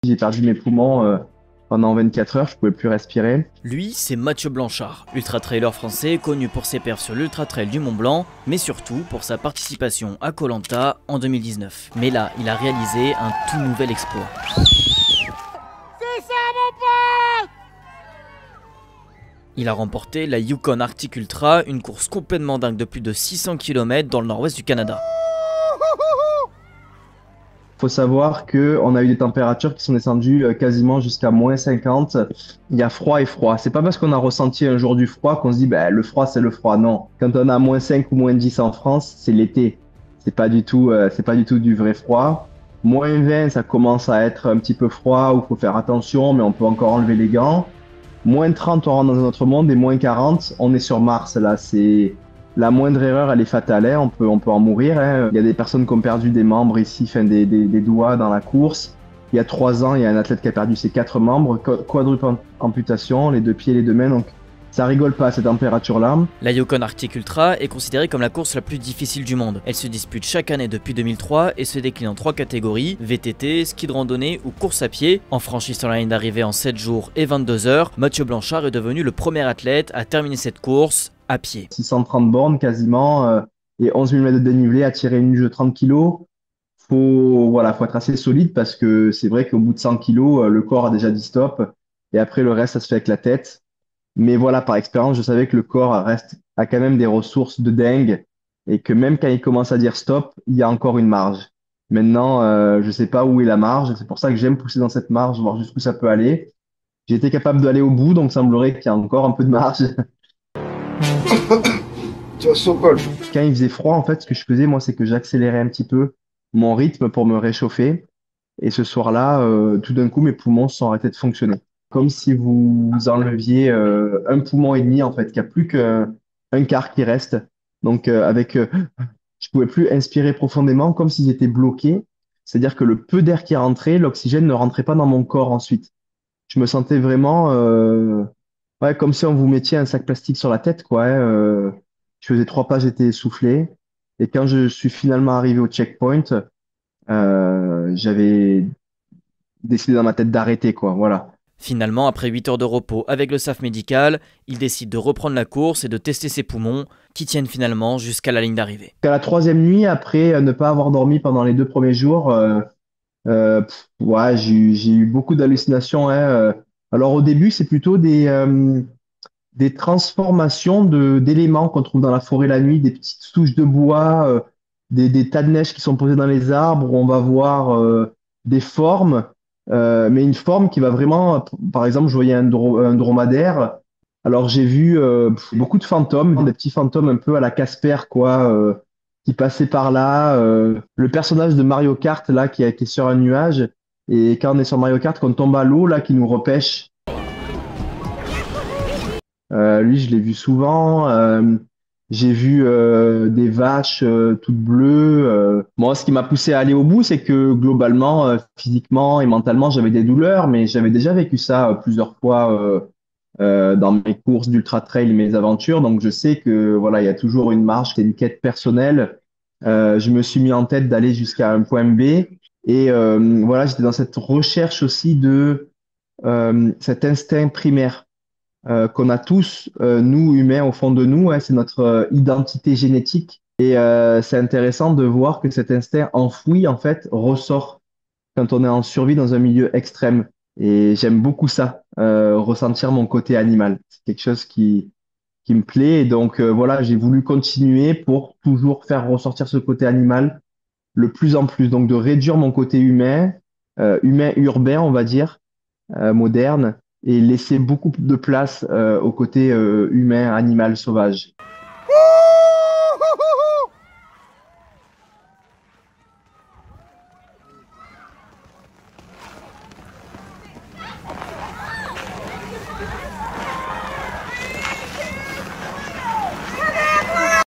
J'ai perdu mes poumons pendant 24 heures, je pouvais plus respirer. Lui, c'est Mathieu Blanchard, ultra-trailer français connu pour ses perfs sur l'ultra-trail du Mont Blanc, mais surtout pour sa participation à Koh Lanta en 2019. Mais là, il a réalisé un tout nouvel exploit. C'est ça mon pote! Il a remporté la Yukon Arctic Ultra, une course complètement dingue de plus de 600 km dans le nord-ouest du Canada. Faut savoir qu'on a eu des températures qui sont descendues quasiment jusqu'à -50. Il y a froid et froid. C'est pas parce qu'on a ressenti un jour du froid qu'on se dit le froid c'est le froid. Non. Quand on a -5 ou -10 en France, c'est l'été. C'est pas du tout du vrai froid. -20, ça commence à être un petit peu froid où il faut faire attention, mais on peut encore enlever les gants. -30, on rentre dans un autre monde, et -40, on est sur Mars. Là, c'est la moindre erreur, elle est fatale. Hein. On peut en mourir. Hein. Il y a des personnes qui ont perdu des membres ici, enfin des doigts dans la course. Il y a 3 ans, il y a un athlète qui a perdu ses 4 membres, quadruple amputation, les 2 pieds et les 2 mains. Donc, ça rigole pas à cette température-là. La Yukon Arctic Ultra est considérée comme la course la plus difficile du monde. Elle se dispute chaque année depuis 2003 et se décline en 3 catégories: VTT, ski de randonnée ou course à pied. En franchissant la ligne d'arrivée en 7 jours et 22 heures, Mathieu Blanchard est devenu le premier athlète à terminer cette course à pied. 630 bornes quasiment et 11 000 mètres de dénivelé à tirer une luge de 30 kg. Faut être assez solide parce que c'est vrai qu'au bout de 100 kg, le corps a déjà dit stop et après le reste, ça se fait avec la tête. Mais voilà, par expérience, je savais que le corps a quand même des ressources de dingue et que même quand il commence à dire stop, il y a encore une marge. Maintenant, je sais pas où est la marge. C'est pour ça que j'aime pousser dans cette marge, voir jusqu'où ça peut aller. J'ai été capable d'aller au bout, donc il semblerait qu'il y a encore un peu de marge. Tu vas so cool. Quand il faisait froid, en fait, ce que je faisais, moi, c'est que j'accélérais un petit peu mon rythme pour me réchauffer. Et ce soir-là, tout d'un coup, mes poumons se sont arrêtés de fonctionner. Comme si vous enleviez un poumon et demi, en fait, qu'il n'y a plus qu'un quart qui reste. Donc, je pouvais plus inspirer profondément, comme si j'étais bloqué. C'est-à-dire que le peu d'air qui rentrait, l'oxygène ne rentrait pas dans mon corps ensuite. Je me sentais vraiment, comme si on vous mettiez un sac plastique sur la tête, quoi. Hein, je faisais 3 pas, j'étais essoufflé. Et quand je suis finalement arrivé au checkpoint, j'avais décidé dans ma tête d'arrêter, quoi. Voilà. Finalement, après 8 heures de repos avec le staff médical, il décide de reprendre la course et de tester ses poumons, qui tiennent finalement jusqu'à la ligne d'arrivée. À la 3e nuit, après ne pas avoir dormi pendant les 2 premiers jours, j'ai eu beaucoup d'hallucinations. Hein. Alors au début, c'est plutôt des transformations d'éléments qu'on trouve dans la forêt la nuit, des petites souches de bois, des tas de neige qui sont posées dans les arbres, où on va voir des formes, mais une forme qui va vraiment, par exemple, je voyais un dromadaire. Alors j'ai vu beaucoup de fantômes, des petits fantômes un peu à la Casper, quoi, qui passaient par là. Le personnage de Mario Kart, là, qui est sur un nuage, et quand on est sur Mario Kart, qu'on tombe à l'eau, là, qui nous repêche. Lui, je l'ai vu souvent. J'ai vu des vaches toutes bleues. Moi, ce qui m'a poussé à aller au bout, c'est que globalement, physiquement et mentalement, j'avais des douleurs, mais j'avais déjà vécu ça plusieurs fois dans mes courses d'ultra trail, mes aventures. Donc, je sais que voilà, il y a toujours une marge, c'est une quête personnelle. Je me suis mis en tête d'aller jusqu'à un point B, et voilà, j'étais dans cette recherche aussi de cet instinct primaire qu'on a tous, nous humains, au fond de nous. Hein, c'est notre identité génétique. Et c'est intéressant de voir que cet instinct enfoui, en fait, ressort quand on est en survie dans un milieu extrême. Et j'aime beaucoup ça, ressentir mon côté animal. C'est quelque chose qui me plaît. Et donc, voilà, j'ai voulu continuer pour toujours faire ressortir ce côté animal le plus en plus. Donc, de réduire mon côté humain, humain urbain, on va dire, moderne, et laisser beaucoup de place au côté humain, animal, sauvage.